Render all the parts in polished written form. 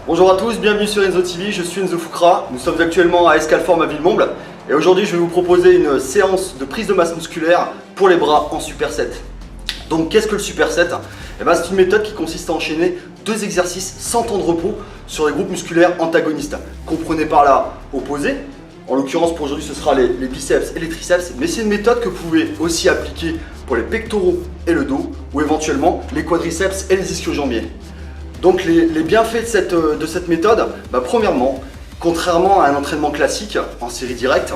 Bonjour à tous, bienvenue sur Enzo TV, je suis Enzo Foucra, nous sommes actuellement à Escalform à Villemomble et aujourd'hui je vais vous proposer une séance de prise de masse musculaire pour les bras en superset. Donc qu'est-ce que le superset? C'est une méthode qui consiste à enchaîner 2 exercices sans temps de repos sur les groupes musculaires antagonistes. Comprenez par là opposés, en l'occurrence pour aujourd'hui ce sera les biceps et les triceps, mais c'est une méthode que vous pouvez aussi appliquer pour les pectoraux et le dos ou éventuellement les quadriceps et les ischio-jambiers. Donc les bienfaits de cette méthode, premièrement, contrairement à un entraînement classique en série directe,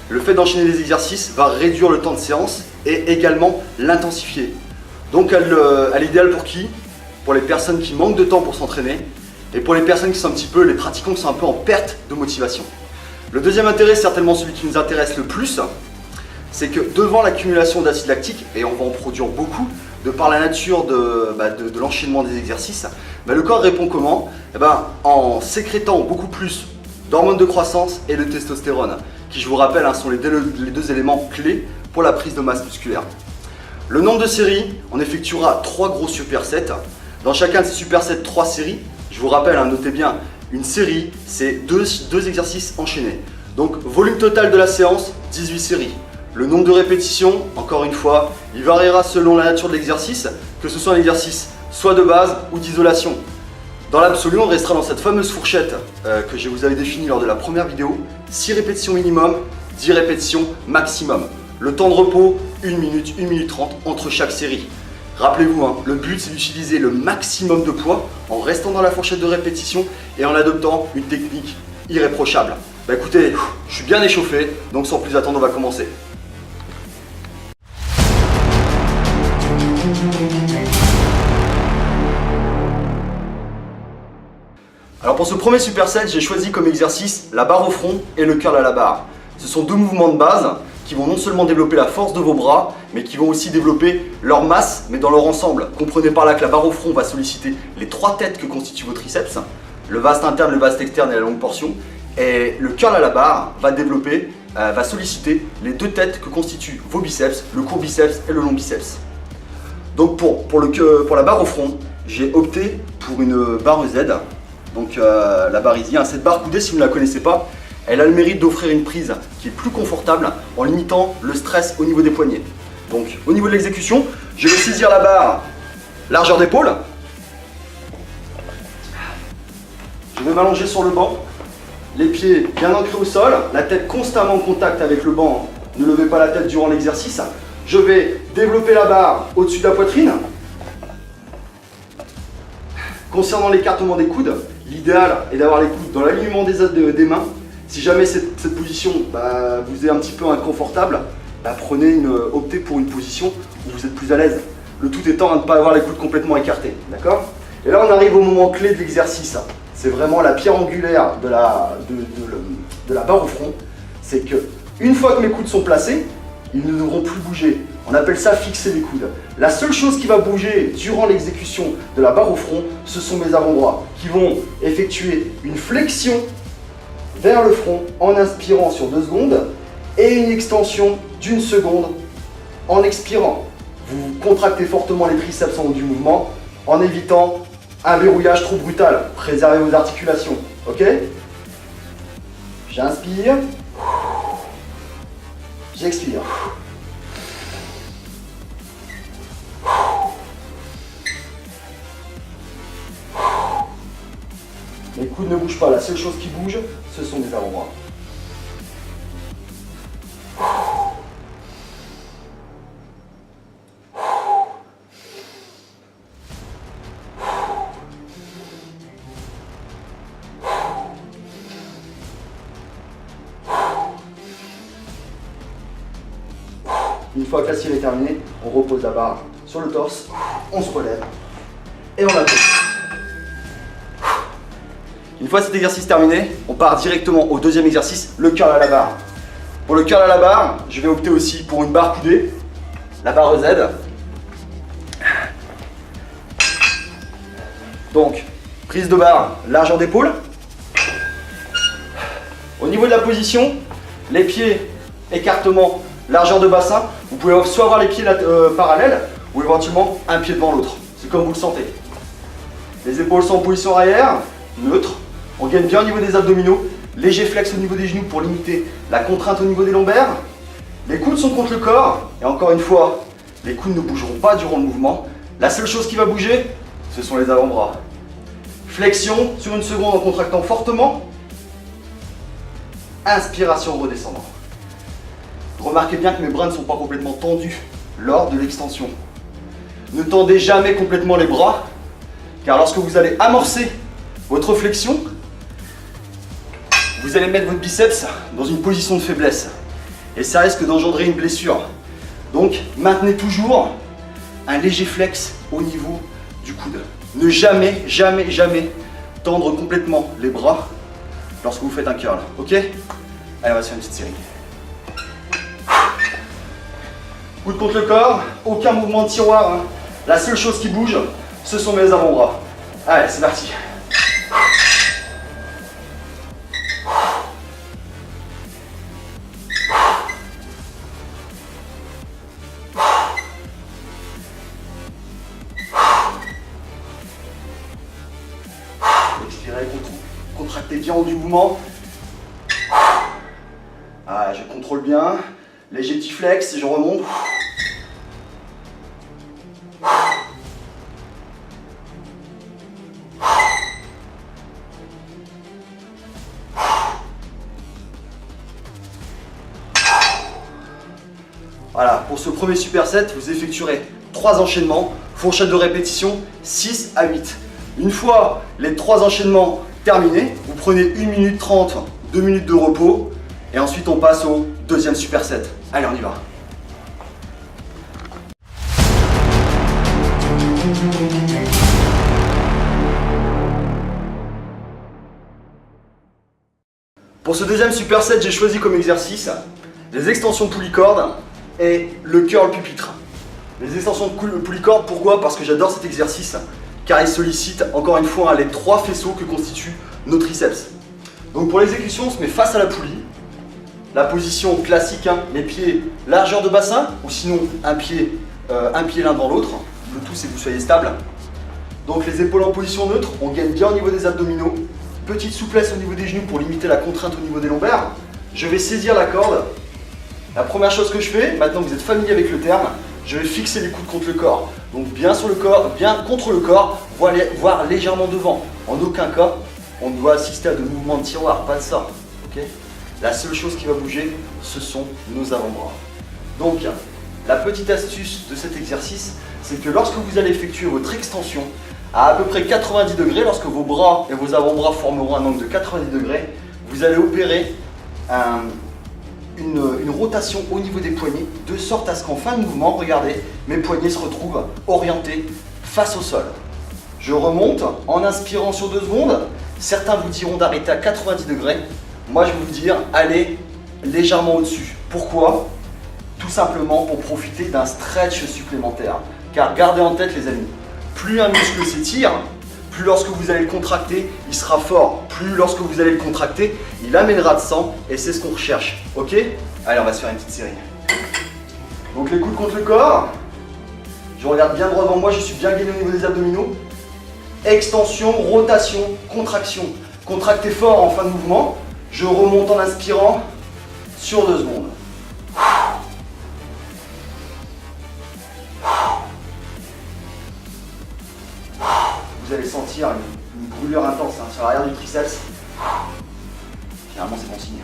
le fait d'enchaîner les exercices va réduire le temps de séance et également l'intensifier. Donc elle est idéale pour qui? Pour les personnes qui manquent de temps pour s'entraîner et pour les personnes qui sont les pratiquants qui sont un peu en perte de motivation. Le deuxième intérêt, certainement celui qui nous intéresse le plus, c'est que devant l'accumulation d'acide lactique, et on va en produire beaucoup, de par la nature de l'enchaînement des exercices, le corps répond comment? En sécrétant beaucoup plus d'hormones de croissance et de testostérone, qui je vous rappelle sont les deux éléments clés pour la prise de masse musculaire. Le nombre de séries, on effectuera 3 gros supersets. Dans chacun de ces supersets, 3 séries. Je vous rappelle, notez bien, une série, c'est 2 exercices enchaînés. Donc volume total de la séance, 18 séries. Le nombre de répétitions, encore une fois, il variera selon la nature de l'exercice, que ce soit un exercice soit de base ou d'isolation. Dans l'absolu, on restera dans cette fameuse fourchette que je vous avais définie lors de la première vidéo, 6 répétitions minimum, 10 répétitions maximum. Le temps de repos, 1 minute, 1 minute 30 entre chaque série. Rappelez-vous, le but c'est d'utiliser le maximum de poids en restant dans la fourchette de répétition et en adoptant une technique irréprochable. Écoutez, je suis bien échauffé, donc sans plus attendre, on va commencer. Alors pour ce premier superset, j'ai choisi comme exercice la barre au front et le curl à la barre. Ce sont 2 mouvements de base qui vont non seulement développer la force de vos bras, mais qui vont aussi développer leur masse, mais dans leur ensemble. Comprenez par là que la barre au front va solliciter les 3 têtes que constituent vos triceps, le vaste interne, le vaste externe et la longue portion. Et le curl à la barre va solliciter les 2 têtes que constituent vos biceps, le court biceps et le long biceps. Donc pour la barre au front, j'ai opté pour une barre Z. Donc la barre Easy, cette barre coudée, si vous ne la connaissez pas, elle a le mérite d'offrir une prise qui est plus confortable en limitant le stress au niveau des poignets. Donc au niveau de l'exécution, je vais saisir la barre largeur d'épaule. Je vais m'allonger sur le banc, les pieds bien ancrés au sol, la tête constamment en contact avec le banc, ne levez pas la tête durant l'exercice. Je vais développer la barre au-dessus de la poitrine. Concernant l'écartement des coudes, l'idéal est d'avoir les coudes dans l'alignement des mains. Si jamais cette position vous est un petit peu inconfortable, optez pour une position où vous êtes plus à l'aise. Le tout étant de ne pas avoir les coudes complètement écartés. D'accord? Et là on arrive au moment clé de l'exercice. C'est vraiment la pierre angulaire de la barre au front. C'est que une fois que mes coudes sont placés, ils ne devront plus bouger. On appelle ça fixer les coudes. La seule chose qui va bouger durant l'exécution de la barre au front, ce sont mes avant-bras qui vont effectuer une flexion vers le front en inspirant sur 2 secondes et une extension d'1 seconde en expirant. Vous contractez fortement les triceps en haut du mouvement en évitant un verrouillage trop brutal. Préservez vos articulations. Ok? J'inspire. J'expire. Les coudes ne bougent pas, la seule chose qui bouge, ce sont les avant-bras. Une fois que la série est terminée, on repose la barre sur le torse, on se relève et on appuie. Une fois cet exercice terminé, on part directement au deuxième exercice, le curl à la barre. Pour le curl à la barre, je vais opter aussi pour une barre coudée, la barre Z. Donc, prise de barre, largeur d'épaule. Au niveau de la position, les pieds, écartement, largeur de bassin. Vous pouvez soit avoir les pieds parallèles ou éventuellement un pied devant l'autre. C'est comme vous le sentez. Les épaules sont en position arrière. neutre. On gagne bien au niveau des abdominaux. Léger flex au niveau des genoux pour limiter la contrainte au niveau des lombaires. Les coudes sont contre le corps. Et encore une fois, les coudes ne bougeront pas durant le mouvement. La seule chose qui va bouger, ce sont les avant-bras. Flexion sur une seconde en contractant fortement. Inspiration redescendant. Remarquez bien que mes bras ne sont pas complètement tendus lors de l'extension. Ne tendez jamais complètement les bras, car lorsque vous allez amorcer votre flexion, vous allez mettre votre biceps dans une position de faiblesse. Et ça risque d'engendrer une blessure. Donc maintenez toujours un léger flex au niveau du coude. Ne jamais, jamais, jamais tendre complètement les bras lorsque vous faites un curl. Ok? Allez, on va se faire une petite série. Coude contre le corps, aucun mouvement de tiroir. Hein. La seule chose qui bouge, ce sont mes avant-bras. Allez, c'est parti. Expirez, contractez bien au du mouvement. Ah, je contrôle bien. Léger petit flex, je remonte. Voilà, pour ce premier superset, vous effectuerez 3 enchaînements, fourchette de répétition 6 à 8. Une fois les 3 enchaînements terminés, vous prenez 1 minute 30, 2 minutes de repos, et ensuite on passe au deuxième superset. Allez, on y va. Pour ce deuxième superset, j'ai choisi comme exercice les extensions poulicordes et le curl pupitre. Les extensions poulicordes, pourquoi? Parce que j'adore cet exercice, car il sollicite encore une fois les 3 faisceaux que constituent nos triceps. Donc pour l'exécution, on se met face à la poulie. La position classique, hein, les pieds largeur de bassin, ou sinon un pied l'un dans l'autre. Le tout, c'est que vous soyez stable. Donc les épaules en position neutre, on gagne bien au niveau des abdominaux. Petite souplesse au niveau des genoux pour limiter la contrainte au niveau des lombaires. Je vais saisir la corde. La première chose que je fais, maintenant que vous êtes familier avec le terme, je vais fixer les coudes contre le corps. Donc bien sur le corps, bien contre le corps, voire légèrement devant. En aucun cas, on doit assister à de mouvements de tiroir, pas de ça. Okay? La seule chose qui va bouger, ce sont nos avant-bras. Donc, la petite astuce de cet exercice, c'est que lorsque vous allez effectuer votre extension à peu près 90 degrés, lorsque vos bras et vos avant-bras formeront un angle de 90 degrés, vous allez opérer une rotation au niveau des poignets, de sorte à ce qu'en fin de mouvement, regardez, mes poignets se retrouvent orientés face au sol. Je remonte en inspirant sur 2 secondes. Certains vous diront d'arrêter à 90 degrés. Moi, je vais vous dire, allez légèrement au-dessus. Pourquoi? Tout simplement pour profiter d'un stretch supplémentaire. Car gardez en tête, les amis, plus un muscle s'étire, plus lorsque vous allez le contracter, il sera fort. Plus lorsque vous allez le contracter, il amènera de sang et c'est ce qu'on recherche. Ok? Allez, on va se faire une petite série. Donc les coudes contre le corps. Je regarde bien droit devant moi, je suis bien gainé au niveau des abdominaux. Extension, rotation, contraction. Contractez fort en fin de mouvement. Je remonte en inspirant sur 2 secondes. Vous allez sentir une brûlure intense hein, sur l'arrière du triceps. Généralement, c'est bon signe.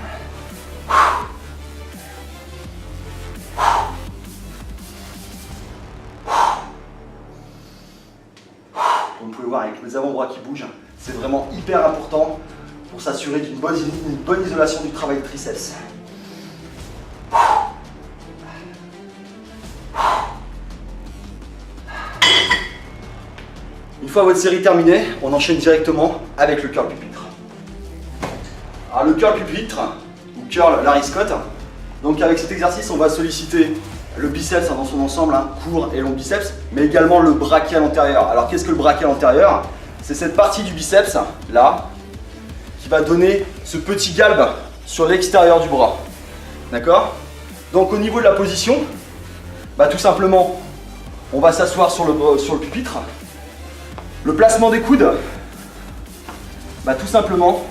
Comme vous pouvez voir avec les avant-bras qui bougent, c'est vraiment hyper important pour s'assurer d'une bonne isolation du travail de triceps. Une fois votre série terminée, on enchaîne directement avec le curl pupitre. Alors le curl pupitre, ou curl Larry Scott, donc avec cet exercice on va solliciter le biceps dans son ensemble, hein, court et long biceps, mais également le brachial antérieur. Alors qu'est-ce que le brachial antérieur? C'est cette partie du biceps, là, qui va donner ce petit galbe sur l'extérieur du bras. D'accord? Donc au niveau de la position, bah, tout simplement, on va s'asseoir sur le pupitre. Le placement des coudes, Tout simplement,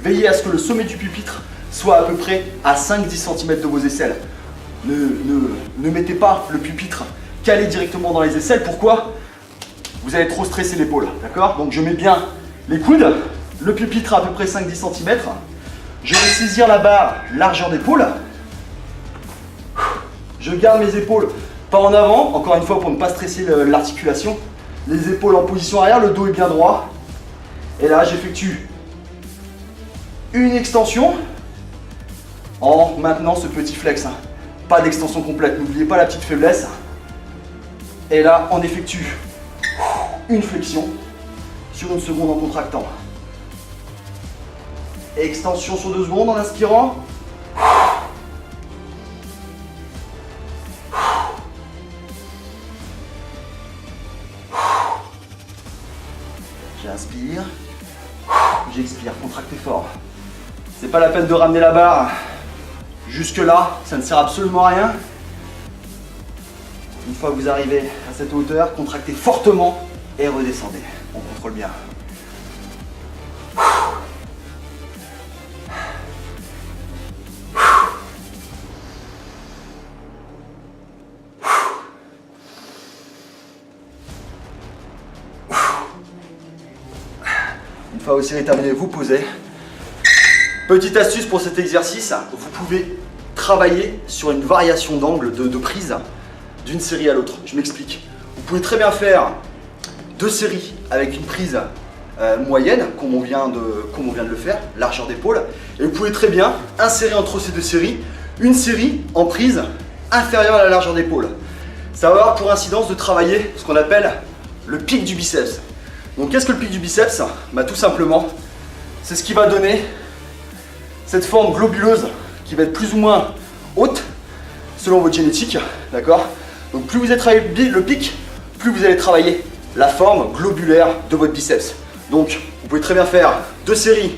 veillez à ce que le sommet du pupitre soit à peu près à 5-10 cm de vos aisselles. Ne mettez pas le pupitre calé directement dans les aisselles. Pourquoi? Vous allez trop stresser l'épaule, d'accord? Donc je mets bien les coudes, le pupitre à peu près 5-10 cm. Je vais saisir la barre largeur d'épaule. Je garde mes épaules pas en avant, encore une fois pour ne pas stresser l'articulation. Les épaules en position arrière, le dos est bien droit. Et là, j'effectue une extension en maintenant ce petit flex. Pas d'extension complète, n'oubliez pas la petite faiblesse. Et là, on effectue une flexion sur une seconde en contractant. Extension sur 2 secondes en inspirant. J'inspire, j'expire, contractez fort. C'est pas la peine de ramener la barre jusque là, ça ne sert absolument à rien. Une fois que vous arrivez à cette hauteur, contractez fortement et redescendez. On contrôle bien. Une fois aussi terminé, vous posez. Petite astuce pour cet exercice, vous pouvez travailler sur une variation d'angle de prise d'une série à l'autre. Je m'explique. Vous pouvez très bien faire 2 séries avec une prise moyenne, comme on vient de le faire, largeur d'épaule. Et vous pouvez très bien insérer entre ces 2 séries une série en prise inférieure à la largeur d'épaule. Ça va avoir pour incidence de travailler ce qu'on appelle le pic du biceps. Donc qu'est-ce que le pic du biceps? Tout simplement, c'est ce qui va donner cette forme globuleuse qui va être plus ou moins haute selon votre génétique, d'accord? Donc plus vous allez travailler le pic, plus vous allez travailler la forme globulaire de votre biceps. Donc vous pouvez très bien faire 2 séries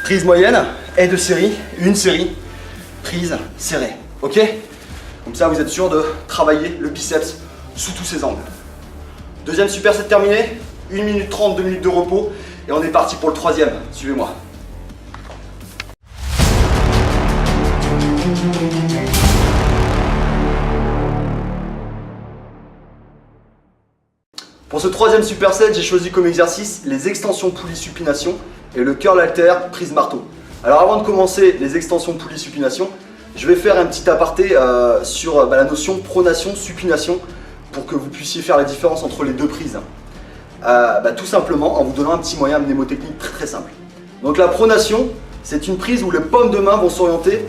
prise moyenne et 2 séries, une série prise serrée, ok? Comme ça vous êtes sûr de travailler le biceps sous tous ses angles. Deuxième superset terminé, 1 minute 30, 2 minutes de repos et on est parti pour le troisième, suivez-moi. Pour ce troisième superset, j'ai choisi comme exercice les extensions poulie supination et le curl halter prise marteau. Alors avant de commencer les extensions poulie supination, je vais faire un petit aparté sur la notion pronation supination pour que vous puissiez faire la différence entre les 2 prises. Tout simplement en vous donnant un petit moyen mnémotechnique très simple. Donc la pronation, c'est une prise où les paumes de main vont s'orienter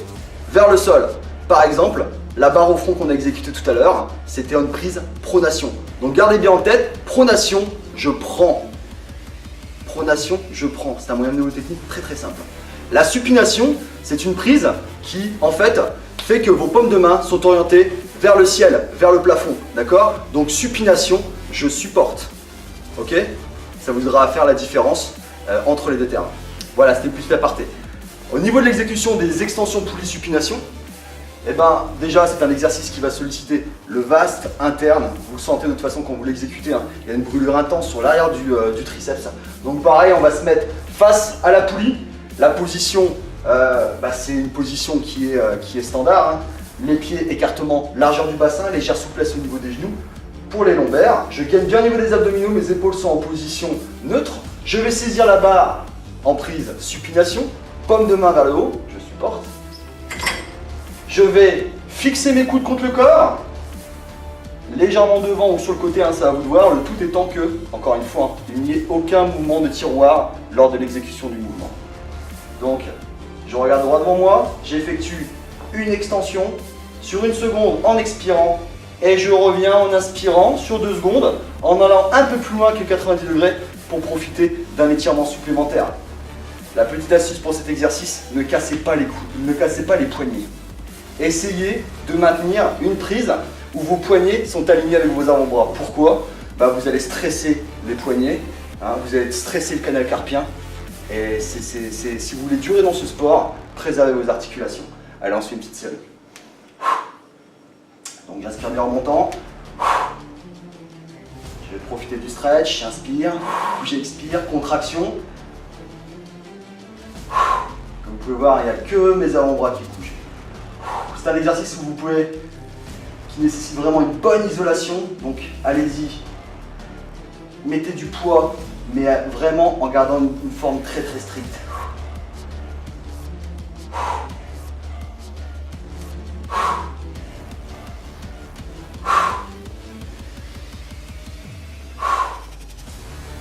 vers le sol. Par exemple, la barre au front qu'on a exécutée tout à l'heure, c'était une prise pronation. Donc gardez bien en tête, pronation, je prends. Pronation, je prends. C'est un moyen mnémotechnique très simple. La supination, c'est une prise qui, en fait que vos paumes de main sont orientées vers le ciel, vers le plafond. D'accord? Donc supination, je supporte. Ok? Ça vous aidera à faire la différence entre les 2 termes. Voilà, c'était plus l'aparté. Au niveau de l'exécution des extensions poulie supination, déjà c'est un exercice qui va solliciter le vaste interne. Vous le sentez de toute façon quand vous l'exécutez, hein. Il y a une brûlure intense sur l'arrière du triceps. Donc pareil, on va se mettre face à la poulie. La position, c'est une position qui est standard, hein. Les pieds, écartement, largeur du bassin, légère souplesse au niveau des genoux. Pour les lombaires, je gagne bien au niveau des abdominaux, mes épaules sont en position neutre. Je vais saisir la barre en prise supination, paume de main vers le haut, je supporte. Je vais fixer mes coudes contre le corps, légèrement devant ou sur le côté, hein, ça va vous de voir, le tout étant que, encore une fois, il n'y ait aucun mouvement de tiroir lors de l'exécution du mouvement. Donc, je regarde droit devant moi, j'effectue une extension sur 1 seconde en expirant et je reviens en inspirant sur 2 secondes en allant un peu plus loin que 90 degrés pour profiter d'un étirement supplémentaire. La petite astuce pour cet exercice, ne cassez pas les coudes, ne cassez pas les poignets. Essayez de maintenir une prise où vos poignets sont alignés avec vos avant-bras. Pourquoi? Vous allez stresser les poignets, hein, vous allez stresser le canal carpien. Et si vous voulez durer dans ce sport, préservez vos articulations. Allez, on se fait une petite série. Donc j'inspire bien en montant. Je vais profiter du stretch, inspire, j'expire, contraction. Comme vous pouvez voir, il n'y a que mes avant-bras qui bougent. C'est un exercice où qui nécessite vraiment une bonne isolation, donc allez-y, mettez du poids, mais vraiment en gardant une forme très très stricte.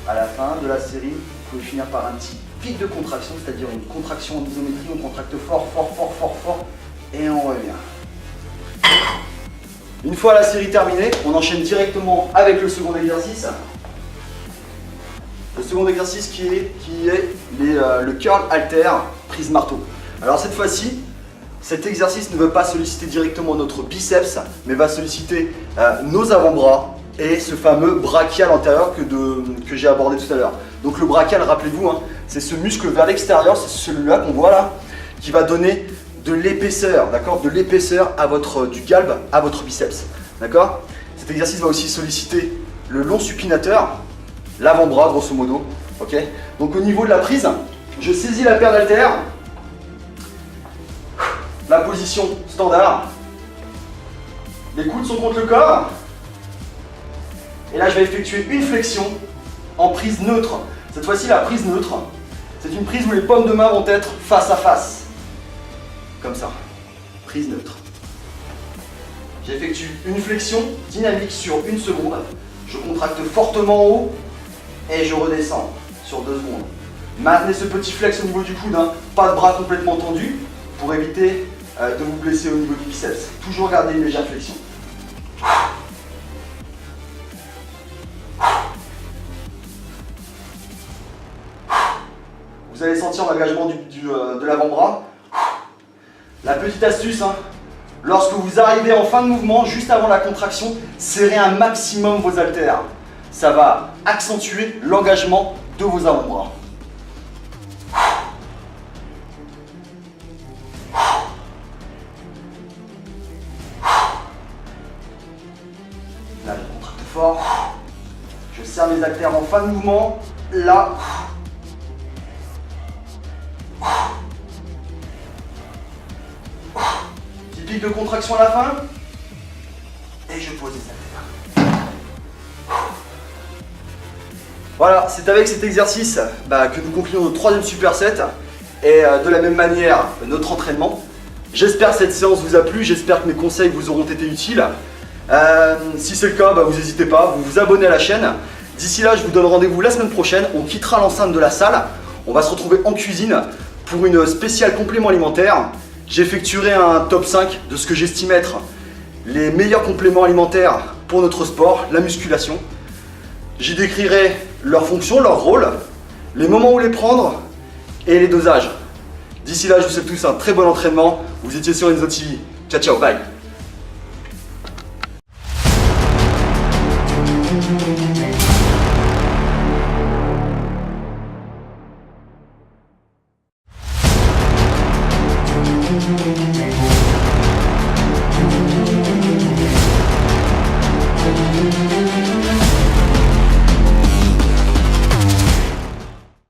À la fin de la série, vous pouvez finir par un petit pic de contraction, c'est-à-dire une contraction en isométrie, on contracte fort, fort, fort, fort, fort, et on revient. Une fois la série terminée, on enchaîne directement avec le second exercice. Le second exercice qui est le curl halter prise marteau. Alors cette fois-ci, cet exercice ne veut pas solliciter directement notre biceps, mais va solliciter nos avant-bras et ce fameux brachial antérieur que j'ai abordé tout à l'heure. Donc le brachial, rappelez-vous, hein, c'est ce muscle vers l'extérieur, c'est celui-là qu'on voit là, qui va donner de l'épaisseur, d'accord, de l'épaisseur du galbe à votre biceps, d'accord. Cet exercice va aussi solliciter le long supinateur, l'avant-bras grosso modo, ok. Donc au niveau de la prise, je saisis la paire d'haltères, la position standard, les coudes sont contre le corps, et là je vais effectuer une flexion en prise neutre. Cette fois-ci la prise neutre, c'est une prise où les paumes de main vont être face à face. Comme ça, prise neutre. J'effectue une flexion dynamique sur 1 seconde. Je contracte fortement en haut et je redescends sur 2 secondes. Maintenez ce petit flex au niveau du coude, hein. Pas de bras complètement tendus pour éviter de vous blesser au niveau du biceps. Toujours garder une légère flexion. Vous allez sentir l'engagement de l'avant-bras. La petite astuce, hein, lorsque vous arrivez en fin de mouvement, juste avant la contraction, serrez un maximum vos haltères. Ça va accentuer l'engagement de vos avant-bras. Là, je contracte fort. Je serre mes haltères en fin de mouvement. Là. Pic de contraction à la fin et je pose les haltères. Voilà, c'est avec cet exercice que nous concluons notre 3e superset et de la même manière notre entraînement. J'espère que cette séance vous a plu, j'espère que mes conseils vous auront été utiles. Si c'est le cas, vous n'hésitez pas, vous vous abonnez à la chaîne. D'ici là, je vous donne rendez-vous la semaine prochaine, on quittera l'enceinte de la salle, on va se retrouver en cuisine pour une spéciale complément alimentaire. J'effectuerai un top 5 de ce que j'estime être les meilleurs compléments alimentaires pour notre sport, la musculation. J'y décrirai leurs fonctions, leur rôle, les moments où les prendre et les dosages. D'ici là, je vous souhaite tous un très bon entraînement. Vous étiez sur Enzo TV. Ciao, ciao, bye.